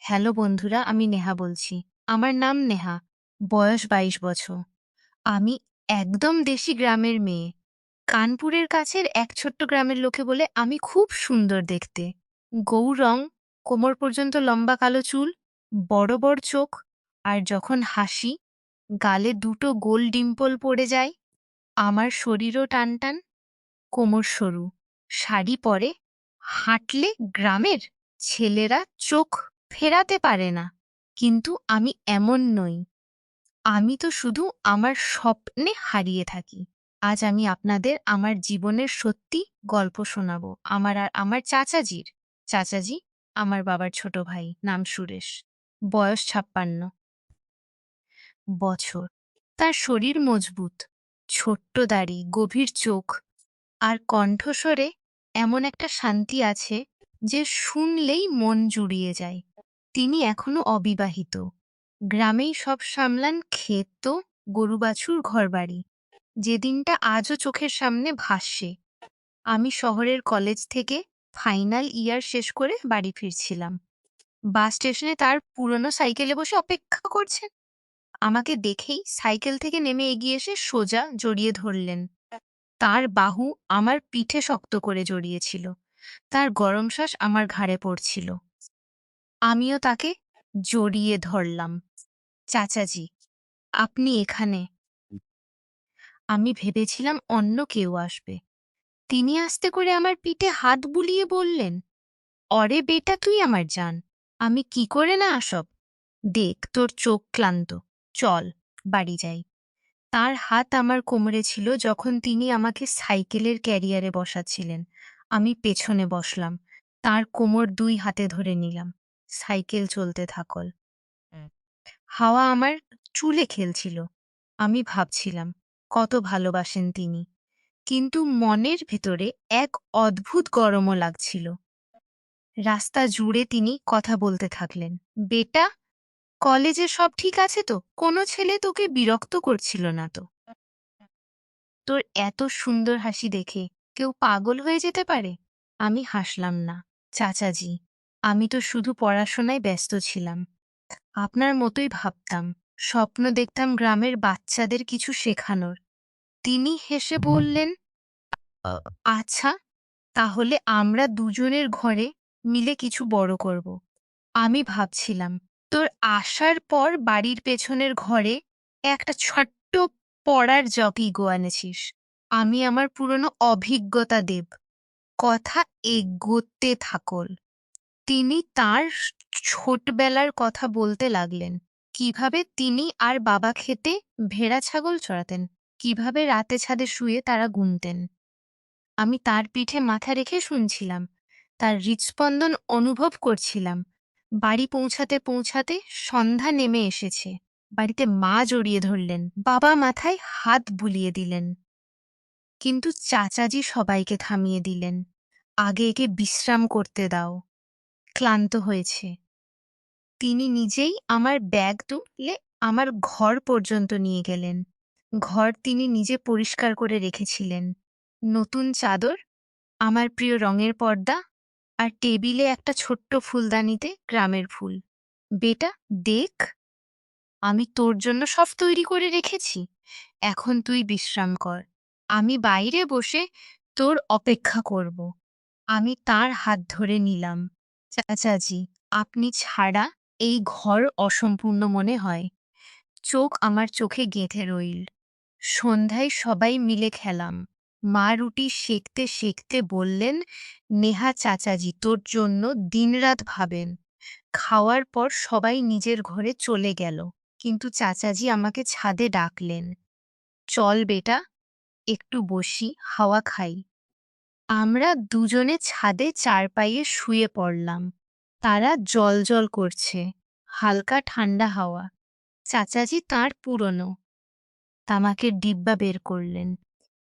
Hello বন্ধুরা, আমি নেহা বলছি। আমার নাম নেহা। বয়স ২২ বছর। আমি একদম দেশি গ্রামের মেয়ে। কানপুরের কাছের এক ছোট্ট গ্রামের লোকে বলে আমি খুব সুন্দর দেখতে। গৌর রং, কোমর পর্যন্ত লম্বা কালো চুল, বড় বড় চোখ, আর যখন হাসি গালে দুটো গোল ডিম্পল পড়ে যায়। আমার শরীরও টানটান, কোমর সরু, শাড়ি পরে, হাঁটলে গ্রামের ছেলেরা চোখ ফেরাতে পারে না। কিন্তু আমি এমন নই। আমি তো শুধু আমার স্বপ্নে হারিয়ে থাকি। আজ আমি আপনাদের আমার জীবনের সত্যি গল্প শোনাবো, আমার আর আমার চাচাজির। চাচাজি আমার বাবার ছোট ভাই, নাম সুরেশ। বয়স ৫৬ বছর। তার শরীর মজবুত, ছোট্ট দাড়ি, গভীর চোখ, আর কণ্ঠস্বরে এমন একটা শান্তি আছে যে শুনলেই মন জুড়িয়ে যায়। তিনি এখনো অবিবাহিত। গ্রামেই সব সামলান, ক্ষেত, গরু বাছুর, ঘরবাড়ি। যে দিনটা আজও চোখের সামনে ভাসছে। আমি শহরের কলেজ থেকে ফাইনাল ইয়ার শেষ করে বাড়ি ফিরছিলাম। বাস স্টেশনে তার পুরনো সাইকেলে বসে অপেক্ষা করছেন। আমাকে দেখেই সাইকেল থেকে নেমে এগিয়ে এসে সোজা জড়িয়ে ধরলেন। তার বাহু আমার পিঠে শক্ত করে জড়িয়েছিল। তার গরম শ্বাস আমার ঘাড়ে পড়ছিল। আমিও তাকে জড়িয়ে ধরলাম। চাচাজি, আপনি এখানে। আমি ভেবেছিলাম অন্য কেউ আসবে। তিনি আস্তে করে আমার পিঠে হাত বুলিয়ে বললেন, অরে বেটা, তুই আমার জান। আমি কি করে না আসব? দেখ, তোর চোখ ক্লান্ত। চল, বাড়ি যাই। তার হাত আমার কোমরে ছিল যখন তিনি আমাকে সাইকেলের ক্যারিয়ারে বসাচ্ছিলেন। আমি পেছনে বসলাম। তার কোমর ২ হাতে ধরে নিলাম। সাইকেল চলতে থাকল। হাওয়া আমার চুলে খেলছিল। আমি ভাবছিলাম কত ভালোবাসেন তিনি। কিন্তু মনের ভেতরে এক অদ্ভুত গরমও লাগছিল। রাস্তা জুড়ে তিনি কথা বলতে থাকলেন। বেটা, কলেজে সব ঠিক আছে তো? কোনো ছেলে তোকে বিরক্ত করছিল না তো? তোর এত সুন্দর হাসি দেখে কেউ পাগল হয়ে যেতে পারে? আমি হাসলাম না। চাচাজি, আমি তো শুধু পড়াশোনায় ব্যস্ত ছিলাম। আপনার মতোই ভাবতাম। স্বপ্ন দেখতাম গ্রামের বাচ্চাদের কিছু শেখানোর। তিনি হেসে বললেন, "আ আচ্ছা, তাহলে আমরা দুজনের ঘরে মিলে কিছু বড় করব।" আমি ভাবছিলাম, তোর আসার পর বাড়ির পেছনের ঘরে একটা ছোট্ট পড়ার জকি আনেছিস। আমি আমার পুরনো অভিজ্ঞতা দেব। কথা এগোতে থাকল। তিনি তার ছোটবেলার কথা বলতে লাগলেন। কিভাবে তিনি আর বাবা খেতে ভেড়া ছাগল চড়াতেন, কিভাবে রাতে ছাদে শুয়ে তারা গুনতেন। আমি তার পিঠে মাথা রেখে শুনছিলাম, তার হৃৎস্পন্দন অনুভব করছিলাম। বাড়ি পৌঁছাতে পৌঁছাতে সন্ধ্যা নেমে এসেছে। বাড়িতে মা জড়িয়ে ধরলেন, বাবা মাথায় হাত বুলিয়ে দিলেন। কিন্তু চাচাজি সবাইকে থামিয়ে দিলেন। আগে একে বিশ্রাম করতে দাও, ক্লান্ত হয়েছে। তিনি নিজেই আমার ব্যাগ তুলে আমার ঘর পর্যন্ত নিয়ে গেলেন। ঘর তিনি নিজে পরিষ্কার করে রেখেছিলেন। নতুন চাদর, আমার প্রিয় রঙের পর্দা, আর টেবিলে একটা ছোট্ট ফুলদানিতে গ্রামের ফুল। বেটা, দেখ, আমি তোর জন্য সব তৈরি করে রেখেছি। এখন তুই বিশ্রাম কর। আমি বাইরে বসে তোর অপেক্ষা করব। আমি তার হাত ধরে নিলাম। চাচাজি, আপনি ছাড়া এই ঘর অসম্পূর্ণ মনে হয়। চোখ আমার চোখে গেঁথে রইল। সন্ধ্যায় সবাই মিলে খেলাম। মা রুটি সেঁকতে সেঁকতে বললেন, নেহা চাচাজি তোর জন্য দিনরাত ভাবেন। খাওয়ার পর সবাই নিজের ঘরে চলে গেল। কিন্তু চাচাজি আমাকে ছাদে ডাকলেন, চল বেটা, একটু বসি, হাওয়া খাই। আমরা দুজনে ছাদে চারপাইয়ে শুয়ে পড়লাম। তারা জ্বলজ্বল করছে, হালকা ঠান্ডা হাওয়া। চাচাজি তাঁর পুরনো তামাকের ডিব্বা বের করলেন।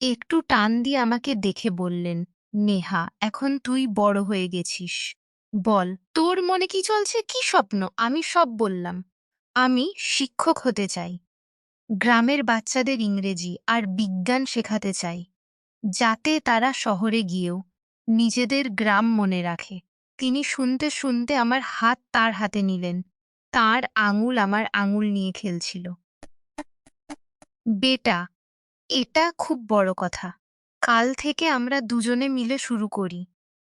একটু টান দিয়ে আমাকে দেখে বললেন, নেহা, এখন তুই বড় হয়ে গেছিস। বল, তোর মনে কি চলছে, কি স্বপ্ন? আমি সব বললাম। আমি শিক্ষক হতে চাই। গ্রামের বাচ্চাদের ইংরেজি আর বিজ্ঞান শেখাতে চাই, যাতে তারা শহরে গিয়েও নিজেদের গ্রাম মনে রাখে। তিনি শুনতে শুনতে আমার হাত তার হাতে নিলেন। তার আঙুল আমার আঙুল নিয়ে খেলছিল। বেটা, এটা খুব বড় কথা। কাল থেকে আমরা দুজনে মিলে শুরু করি।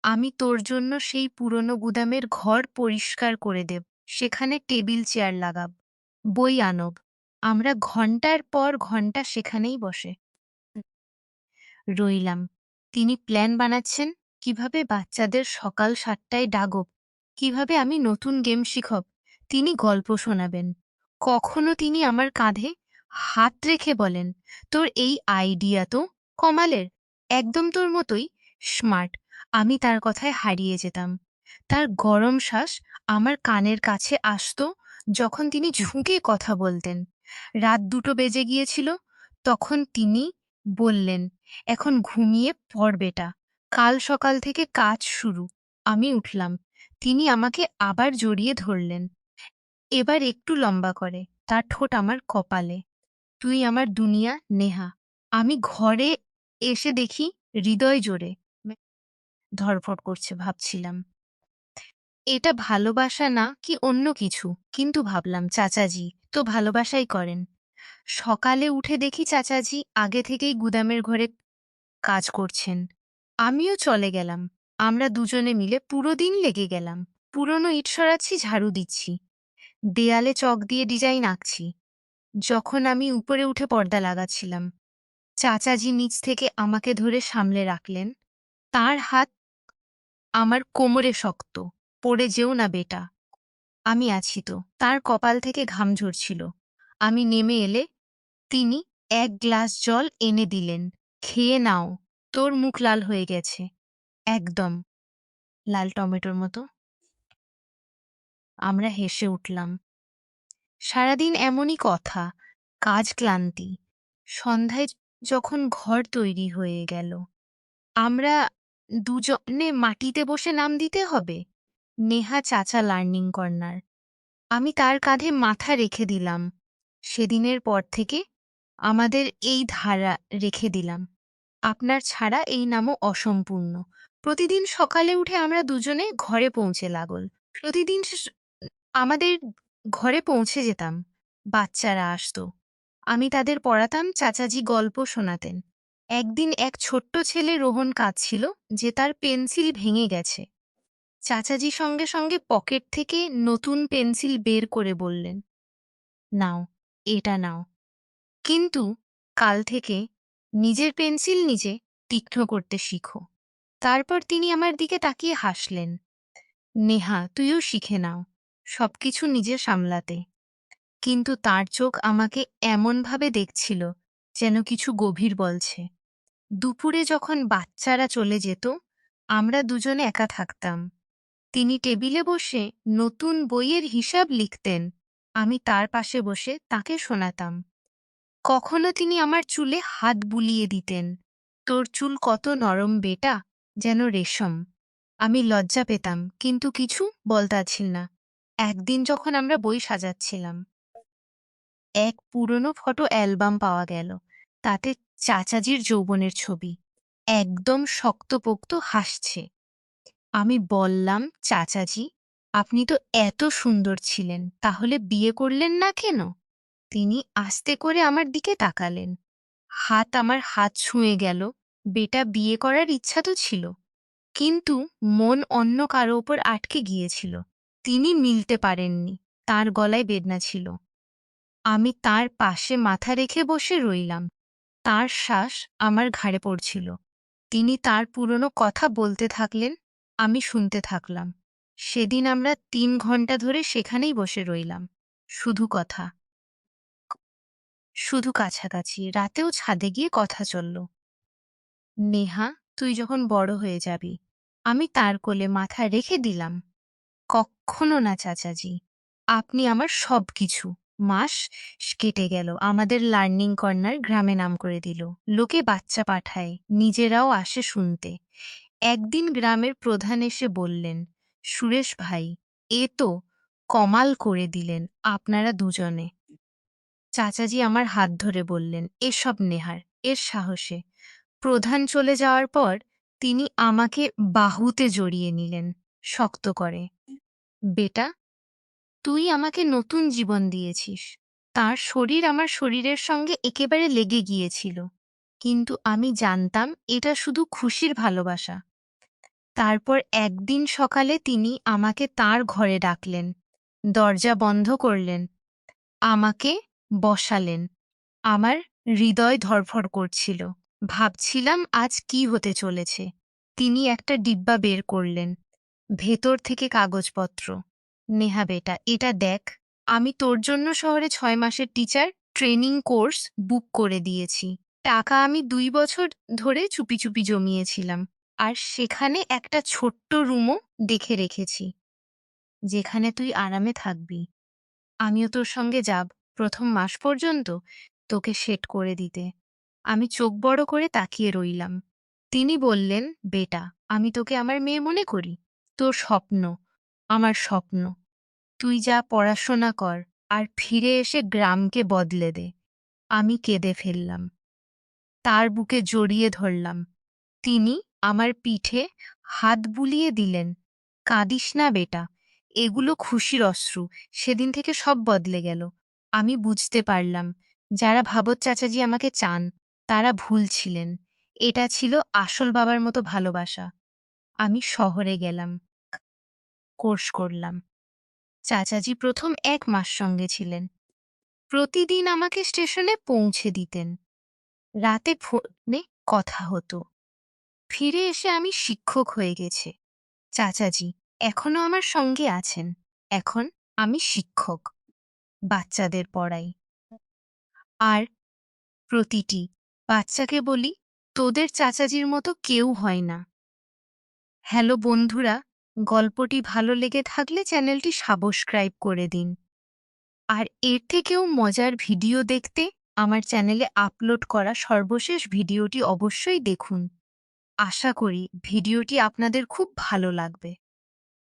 আমি তোর জন্য সেই পুরনো গুদামের ঘর পরিষ্কার করে দেব, সেখানে টেবিল চেয়ার লাগাব, বই আনব। আমরা ঘন্টার পর ঘন্টা সেখানেই বসে রইলাম। তিনি প্ল্যান বানাচ্ছেন, কিভাবে বাচ্চাদের সকাল ৭টায় ডাকব, কিভাবে আমি নতুন গেম শিখব। তিনি গল্প শোনাবেন। কখনো তিনি আমার কাঁধে হাত রেখে বলেন, তোর এই আইডিয়া তো কমালের, একদম তোর মতোই স্মার্ট। আমি তার কথায় হারিয়ে যেতাম। তার গরম শ্বাস আমার কানের কাছে আসতো যখন তিনি ঝুঁকে কথা বলতেন। রাত ২টো বেজে গিয়েছিল, তখন তিনি বললেন, এখন ঘুমিয়ে পড় বেটা, কাল সকাল থেকে কাজ শুরু। আমি উঠলাম। তিনি আমাকে আবার জড়িয়ে ধরলেন, এবার একটু লম্বা করে, তার ঠোঁট আমার কপালে। তুই আমার দুনিয়া, নেহা। আমি ঘরে এসে দেখি হৃদয় জোরে ধড়ফড় করছে। ভাবছিলাম, এটা ভালোবাসা না কি অন্য কিছু, কিন্তু ভাবলাম চাচাজি তো ভালোবাসাই করেন। সকালে উঠে দেখি চাচাজি আগে থেকেই গুদামের ঘরে কাজ করছেন। আমিও চলে গেলাম। আমরা দুজনে মিলে পুরো দিন লেগে গেলাম। পুরনো ইট সরাচ্ছি, ঝাড়ু দিচ্ছি, দেয়ালে চক দিয়ে ডিজাইন আঁকছি। যখন আমি উপরে উঠে পর্দা লাগাচ্ছিলাম, চাচাজি নিচ থেকে আমাকে ধরে সামলে রাখলেন। তার হাত আমার কোমরে শক্ত। পড়ে যেও না বেটা, আমি আছি তো। তার কপাল থেকে ঘাম ঝরছিল। আমি নেমে এলে তিনি ১ গ্লাস জল এনে দিলেন। খেয়ে নাও, তোর মুখ লাল হয়ে গেছে, একদম লাল টমেটোর মতো। আমরা হেসে উঠলাম। সারাদিন এমনই কথা, কাজ, ক্লান্তি। সন্ধ্যায় যখন ঘর তৈরি হয়ে গেল, আমরা দুজনে মাটিতে বসে নাম দিতে হবে। নেহা চাচা লার্নিং কর্নার। আমি তার কাঁধে মাথা রেখে দিলাম। সেদিনের পর থেকে আমাদের এই ধারা রেখে দিলাম, আপনার ছাড়া এই নামও অসম্পূর্ণ। প্রতিদিন সকালে উঠে আমরা দুজনে ঘরে পৌঁছে লাগল। প্রতিদিন আমাদের ঘরে পৌঁছে যেতাম। বাচ্চারা আসতো, আমি তাদের পড়াতাম, চাচাজি গল্প শোনাতেন। একদিন এক ছোট্ট ছেলে রোহন কাঁদছিল যে তার পেন্সিল ভেঙে গেছে। চাচাজি সঙ্গে সঙ্গে পকেট থেকে নতুন পেন্সিল বের করে বললেন, নাও, এটা নাও। কিন্তু কাল থেকে নিজের পেন্সিল নিজে তীক্ষ্ণ করতে শিখো। তারপর তিনি আমার দিকে তাকিয়ে হাসলেন, নেহা তুইও শিখে নাও সবকিছু নিজে সামলাতে। কিন্তু তার চোখ আমাকে এমনভাবে দেখছিল যেন কিছু গভীর বলছে। দুপুরে যখন বাচ্চারা চলে যেত, আমরা দুজনে একা থাকতাম। তিনি টেবিলে বসে নতুন বইয়ের হিসাব লিখতেন। আমি তার পাশে বসে তাকে শোনাতাম। কখনো তিনি আমার চুলে হাত বুলিয়ে দিতেন, তোর চুল কত নরম বেটা, যেন রেশম। আমি লজ্জা পেতাম, কিন্তু কিছু বলতাছিল না। একদিন যখন আমরা বই সাজাচ্ছিলাম, এক পুরনো ফটো অ্যালবাম পাওয়া গেল। তাতে চাচাজির যৌবনের ছবি, একদম শক্তপোক্ত, হাসছে। আমি বললাম, চাচাজি আপনি তো এত সুন্দর ছিলেন, তাহলে বিয়ে করলেন না কেন? তিনি আস্তে করে আমার দিকে তাকালেন। হাত আমার হাত ছুঁয়ে গেল। বেটা, বিয়ে করার ইচ্ছা তো ছিল, কিন্তু মন অন্য কারো ওপর আটকে গিয়েছিল। তিনি মিলতে পারেননি। তার গলায় বেদনা ছিল। আমি তার পাশে মাথা রেখে বসে রইলাম। তার শ্বাস আমার ঘাড়ে পড়ছিল। তিনি তার পুরনো কথা বলতে থাকলেন, আমি শুনতে থাকলাম। সেদিন আমরা ৩ ঘন্টা ধরে সেখানেই বসে রইলাম। শুধু কথা, শুধু কাছাকাছি। রাতেও ছাদে গিয়ে কথা চলল। নেহা, তুই যখন বড় হয়ে যাবি। আমি তার কোলে মাথা রেখে দিলাম, কক্ষনো না চাচাজি, আপনি আমার সবকিছু। মাস কেটে গেল। আমাদের লার্নিং কর্নার গ্রামে নাম করে দিল। লোকে বাচ্চা পাঠায়, নিজেরাও আসে শুনতে। একদিন গ্রামের প্রধান এসে বললেন, সুরেশ ভাই, এ তো কমাল করে দিলেন আপনারা দুজনে। চাচাজি আমার হাত ধরে বললেন, এসব নেহার, এর সাহসে। প্রধান চলে যাওয়ার পর তিনি আমাকে বাহুতে জড়িয়ে নিলেন। শক্ত করে। বেটা, তুই আমাকে নতুন জীবন দিয়েছিস। তার শরীর আমার শরীরের সঙ্গে একেবারে লেগে গিয়েছিল, কিন্তু আমি জানতাম এটা শুধু খুশির ভালোবাসা। তারপর একদিন সকালে তিনি আমাকে তার ঘরে ডাকলেন, দরজা বন্ধ করলেন, আমাকে বসালেন। আমার হৃদয় ধড়ফড় করছিল। ভাবছিলাম আজ কি হতে চলেছে। তিনি একটা ডিব্বা বের করলেন, ভেতর থেকে কাগজপত্র। নেহা বেটা, এটা দেখ, আমি তোর জন্য শহরে 6 মাসের টিচার ট্রেনিং কোর্স বুক করে দিয়েছি। টাকা আমি 2 বছর ধরে চুপি চুপি জমিয়েছিলাম। আর সেখানে একটা ছোট্ট রুমও দেখে রেখেছি, যেখানে তুই আরামে থাকবি। আমিও তোর সঙ্গে যাব, 1ম মাস পর্যন্ত তোকে সেট করে দিতে। আমি চোখ বড় করে তাকিয়ে রইলাম। তিনি বললেন, বেটা, আমি তোকে আমার মেয়ে মনে করি। তোর স্বপ্ন আমার স্বপ্ন। তুই যা পড়াশোনা কর আর ফিরে এসে গ্রামকে বদলে দে। আমি কেঁদে ফেললাম, তার বুকে জড়িয়ে ধরলাম। তিনি আমার পিঠে হাত বুলিয়ে দিলেন। কাঁদিস না বেটা, এগুলো খুশির অশ্রু। সেদিন থেকে সব বদলে গেল। আমি বুঝতে পারলাম, যারা ভাবত চাচাজি আমাকে চান, তারা ভুল ছিলেন। এটা ছিল আসল বাবার মতো ভালোবাসা। আমি শহরে গেলাম, কোর্স করলাম। চাচাজি প্রথম 1 মাস সঙ্গে ছিলেন। প্রতিদিন আমাকে স্টেশনে পৌঁছে দিতেন। রাতে ফোনে কথা হতো। ফিরে এসে আমি শিক্ষক হয়ে গেছে। চাচাজি এখনো আমার সঙ্গে আছেন। এখন আমি শিক্ষক, বাচ্চাদের পড়াই। আর প্রতিটি বাচ্চাকে বলি, তোদের চাচাজির মতো কেউ হয় না। হ্যালো বন্ধুরা, গল্পটি ভালো লেগে থাকলে চ্যানেলটি সাবস্ক্রাইব করে দিন। আর এর থেকেও মজার ভিডিও দেখতে আমার চ্যানেলে আপলোড করা সর্বশেষ ভিডিওটি অবশ্যই দেখুন। আশা করি ভিডিওটি আপনাদের খুব ভালো লাগবে।